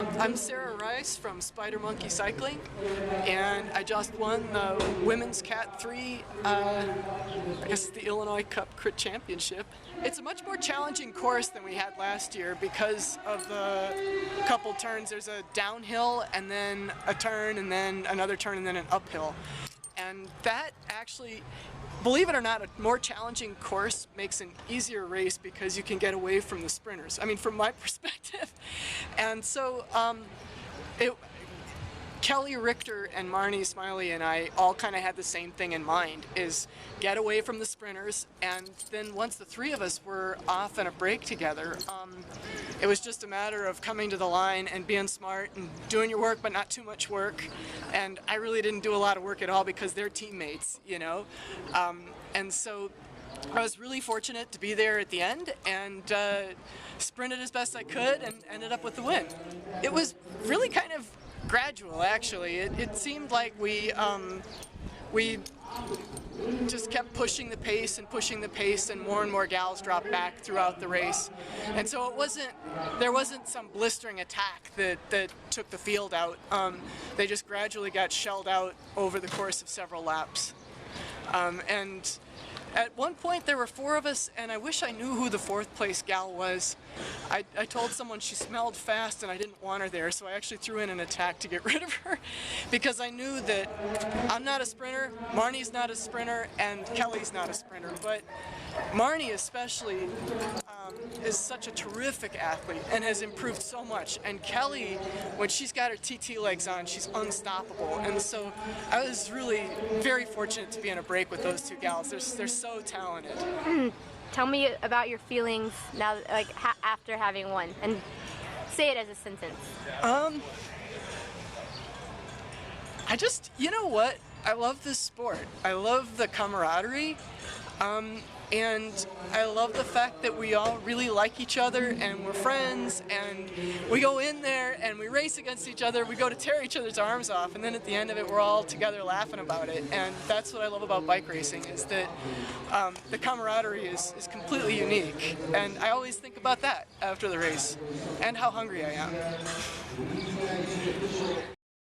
I'm Sarah Rice from Spider Monkey Cycling, and I just won the Women's Cat 3, I guess the Illinois Cup Crit Championship. It's a much more challenging course than we had last year because of the couple turns. There's a downhill and then a turn and then another turn and then an uphill. And that actually, believe it or not, a more challenging course makes an easier race because you can get away from the sprinters. I mean, from my perspective. And so, Kelly Richter and Marnie Smiley and I all kind of had the same thing in mind, is get away from the sprinters. And then once the three of us were off on a break together, it was just a matter of coming to the line and being smart and doing your work, but not too much work. And I really didn't do a lot of work at all because they're teammates, you know. And so I was really fortunate to be there at the end and sprinted as best I could and ended up with the win. It was really kind of gradual, actually. It seemed like we just kept pushing the pace and more gals dropped back throughout the race. And so there wasn't some blistering attack that took the field out. They just gradually got shelled out over the course of several laps. And at one point there were four of us, and I wish I knew who the fourth place gal was. I told someone she smelled fast and I didn't want her there, so I actually threw in an attack to get rid of her because I knew that I'm not a sprinter, Marnie's not a sprinter, and Kelly's not a sprinter. But Marnie especially is such a terrific athlete and has improved so much. And Kelly, when she's got her TT legs on, she's unstoppable. And so I was really very fortunate to be in a break with those two gals. They're so talented. Tell me about your feelings now, like after having won, and say it as a sentence. I just, you know what? I love this sport. I love the camaraderie. And I love the fact that we all really like each other and we're friends, and we go in there and we race against each other, we go to tear each other's arms off, and then at the end of it we're all together laughing about it. And that's what I love about bike racing, is that the camaraderie is completely unique. And I always think about that after the race, and how hungry I am.